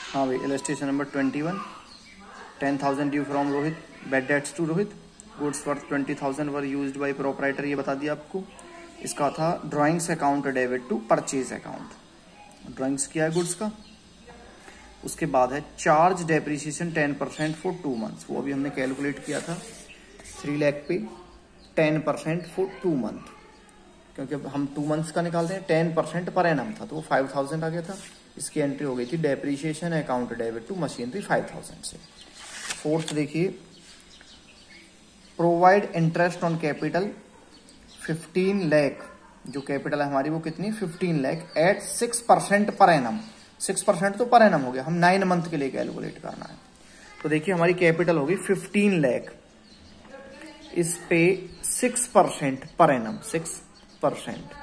हाँ भाई, illustration number 21, 10,000 due from Rohit, bad debts to Rohit, goods worth 20,000 were used by proprietor, ये बता दिया आपको। इसका था drawings account debit to purchase account, drawings किया है गुड्स का। उसके बाद है चार्ज डेप्रिसिएशन 10% फॉर 2 मंथ्स, वो अभी हमने कैलकुलेट किया था 3 लाख पे 10% फॉर 2 मंथ, क्योंकि अब हम 2 मंथ्स का निकालते हैं, 10% पर एनम था तो वो 5,000 आ गया था। इसकी एंट्री हो गई थी depreciation account debit to machinery 5,000 से। फोर्थ देखिए, provide interest on capital 15 lakh, जो कैपिटल है हमारी वो कितनी 15 लाख एट 6% पर एनम। 6% तो पर एनम हो गया, हम 9 मंथ के लिए कैलकुलेट करना है। तो देखिए हमारी कैपिटल होगी 15 लाख, इस पे 6% पर एनम 6%।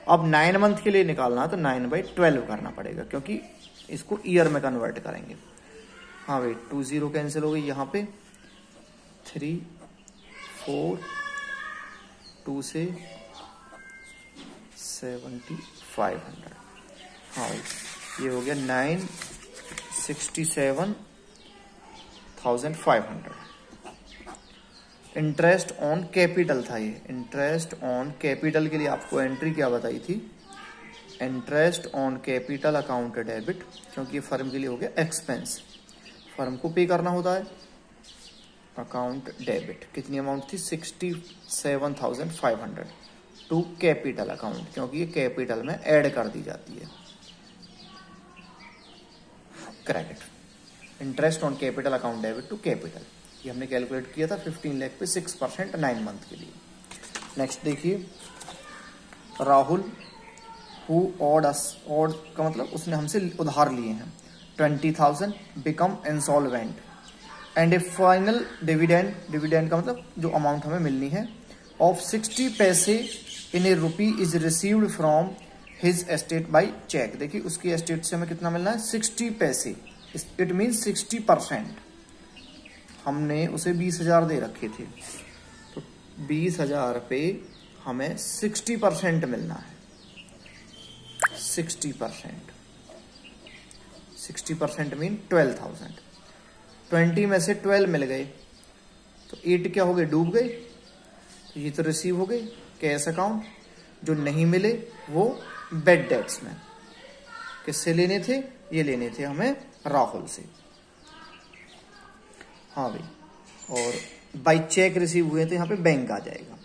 अब 9 मंथ के लिए निकालना है तो 9/12 करना पड़ेगा, क्योंकि इसको ईयर में कन्वर्ट करेंगे। हाँ भाई, 2 0 कैंसिल हो गई यहाँ पे, 3 4 2 से 7,500। हाँ भाई, ये हो गया 967,500। इंटरेस्ट ऑन कैपिटल था ये, इंटरेस्ट ऑन कैपिटल के लिए आपको एंट्री क्या बताई थी, interest on capital account debit, क्योंकि ये फर्म के लिए हो गया एक्सपेंस, फर्म को पे करना होता है। अकाउंट डेबिट कितनी अमाउंट थी 67,500 टू कैपिटल अकाउंट, क्योंकि ये कैपिटल में ऐड कर दी जाती है। Credit, interest on capital account debit to capital, ये हमने कैलकुलेट किया था 15 लाख पे 6% 9 मंथ के लिए। नेक्स्ट देखिए, Rahul who odd us, odd का मतलब उसने हमसे उधार लिए हैं 20,000, become insolvent and A final dividend, dividend का मतलब जो अमाउंट हमें मिलनी है ऑफ 60 पैसे in a rupee is received from his estate by cheque. देखिए उसकी एस्टेट से हमें कितना मिलना है 60 पैसे, इट मीन 60%। हमने उसे 20,000 दे रखे थे, तो 20,000 पे हमें 60% मिलना है। 60% मीन 12,000। 20 में से 12 मिल गए तो 8 क्या हो गए, डूब गए। तो ये तो रिसीव हो गए कैश अकाउंट, जो नहीं मिले वो बैड डेट्स में। किससे लेने थे, ये लेने थे हमें राहुल से। हाँ भाई, और बाई चेक रिसीव हुए थे, यहाँ पे बैंक आ जाएगा।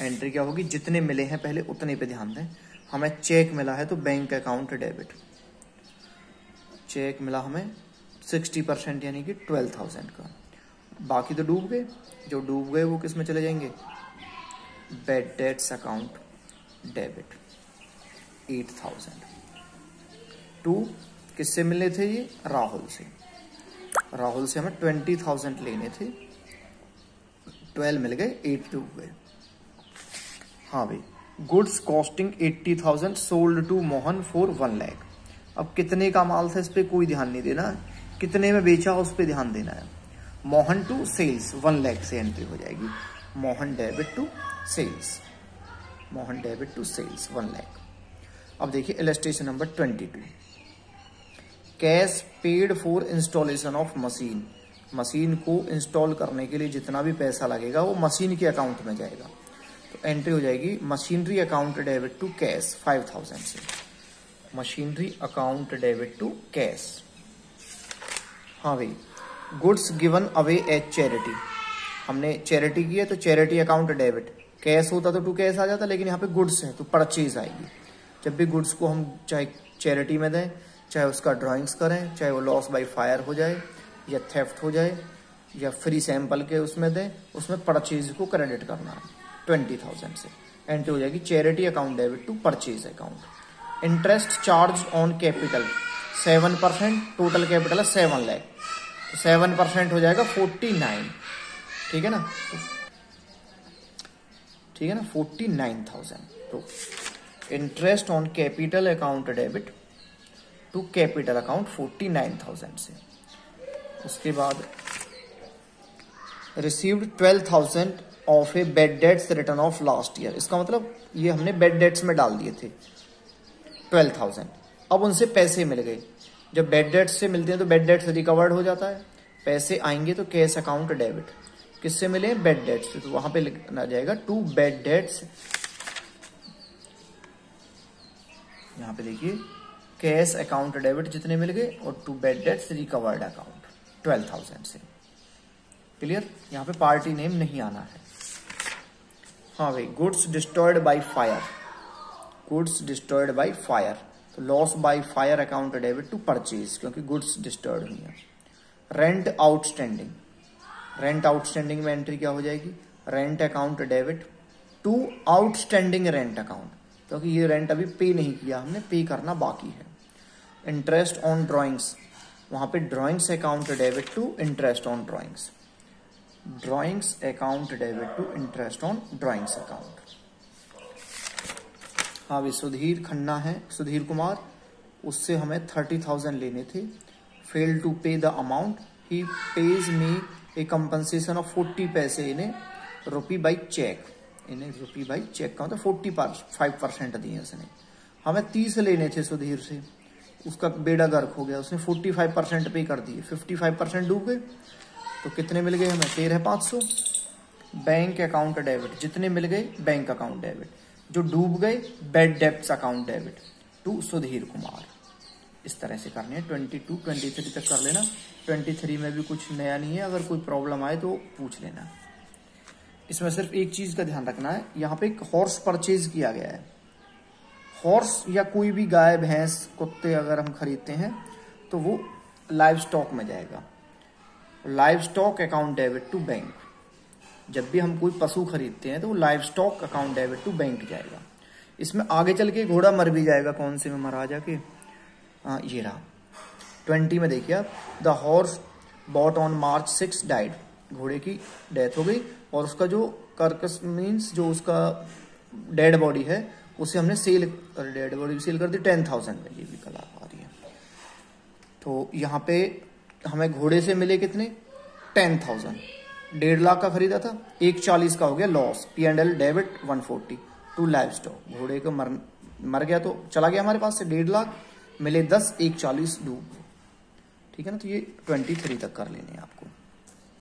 एंट्री क्या होगी, जितने मिले हैं पहले उतने पे ध्यान दें। हमें चेक मिला है तो बैंक अकाउंट डेबिट, चेक मिला हमें 60% यानी कि 12,000 का, बाकी तो डूब गए। जो डूब गए वो किस में चले जाएंगे, bad debts account debit 8,000 to किससे मिले थे ये, राहुल से। राहुल से हमें 20,000 लेने थे, 12 मिल गए, 8 डूब गए। हाँ भाई, goods costing 80,000 sold to Mohan for 1 lakh. अब कितने का माल था इस पे कोई ध्यान नहीं देना, कितने में बेचा उस पे ध्यान देना है। मोहन टू सेल्स 1 लाख से एंट्री हो जाएगी, Mohan debit to sales, Mohan debit to sales 1 lakh. अब देखिए illustration number 22, cash paid for installation of machine. Machine को इंस्टॉल करने के लिए जितना भी पैसा लगेगा वो मशीन के अकाउंट में जाएगा, तो एंट्री हो जाएगी machinery account debit to cash 5,000 से, machinery account debit to cash. हाँ भाई, goods given away as charity, हमने चैरिटी की है तो चैरिटी अकाउंट डेबिट, कैश होता तो टू कैश आ जाता, लेकिन यहाँ पे गुड्स है तो परचेज आएगी। जब भी गुड्स को हम चाहे चैरिटी में दें, चाहे उसका ड्राइंग्स करें, चाहे वो लॉस बाय फायर हो जाए या थेफ्ट हो जाए या फ्री सैंपल के उसमें दें, उसमें परचेज को क्रेडिट करना है 20,000 से। एंट्री हो जाएगी charity account debit to purchase account. Interest charge on capital 7%, total capital है 7 लाख, तो 7% हो जाएगा 49, ठीक है ना, तो ठीक है ना 49,000। तो interest on capital account debit to capital account 49,000 से। उसके बाद received 12,000 of a bad debts return of last year. इसका मतलब ये हमने बेड डेट्स में डाल दिए थे 12,000, अब उनसे पैसे मिल गए, जब बैड डेट्स से मिलते हैं तो बैड डेट्स रिकवर्ड हो जाता है, पैसे आएंगे तो कैश अकाउंट डेबिट। किससे मिले? बैड डेट्स से, तो वहां पे लिखना जाएगा टू बैड डेट्स। यहां पे देखिए कैश अकाउंट डेबिट जितने मिल गए और to bad debts recovered account 12,000 से। क्लियर? यहां पे पार्टी नेम नहीं आना है। हाँ भाई, goods destroyed by fire, goods destroyed by fire, तो loss by fire account debit to purchase, क्योंकि गुड्स डिस्ट्रॉयड हुई है। रेंट आउटस्टैंडिंग, रेंट आउटस्टैंडिंग में एंट्री क्या हो जाएगी? Rent account debit to outstanding rent account, क्योंकि ये रेंट अभी पे नहीं किया हमने, पे करना बाकी है। इंटरेस्ट ऑन ड्रॉइंग्स, वहां पे drawings account debit to interest on drawings, drawings account debit to interest on drawings account. हाँ भी सुधीर खन्ना है, सुधीर कुमार, उससे हमें 30,000 लेने थे। फेल टू पे the amount, he page me A compensation of 40 पैसे इन्हें रुपी बाई चेक, इन्हें रुपी बाई चेक का मतलब 45% दिए उसने। हमें 30 लेने थे सुधीर से, उसका बेड़ा गर्क हो गया, उसने 45% पे कर दिए, 55% डूब गए। तो कितने मिल गए हमें? 13,500। बैंक अकाउंट डेबिट, जितने मिल गए बैंक अकाउंट डेबिट, जो डूब गए bad debts account debit to Sudhir Kumar. इस तरह से करने हैं, 22, 23 तक कर लेना। 23 में भी कुछ नया नहीं है, अगर कोई प्रॉब्लम आए तो पूछ लेना। इसमें सिर्फ एक चीज का ध्यान रखना है, यहाँ पे एक हॉर्स परचेज किया गया है। हॉर्स या कोई भी गाय भैंस कुत्ते अगर हम खरीदते हैं तो वो लाइव स्टॉक में जाएगा, livestock account debit to bank. जब भी हम कोई पशु खरीदते हैं तो वो livestock account debit to bank जाएगा। इसमें आगे चल के घोड़ा मर भी जाएगा, कौन से में मरा जाके, हाँ ये रहा 20 में देखिए आप, the horse bought on March 6 died, घोड़े की डेथ हो गई और उसका जो कार्कस मीन्स जो उसका डेड बॉडी है उसे हमने सेल, डेड बॉडी सेल कर दी 10,000 में। ये भी कला आ रही है। तो यहाँ पे हमें घोड़े से मिले कितने? 10,000, 1.5 लाख का खरीदा था, 1,40 का हो गया loss, P&L debit 140 to livestock. घोड़े को मर गया तो चला गया हमारे पास से 1.5 लाख, मिले 10, 1,40 डूब। ठीक है ना? तो ये 23 तक कर लेने हैं आपको।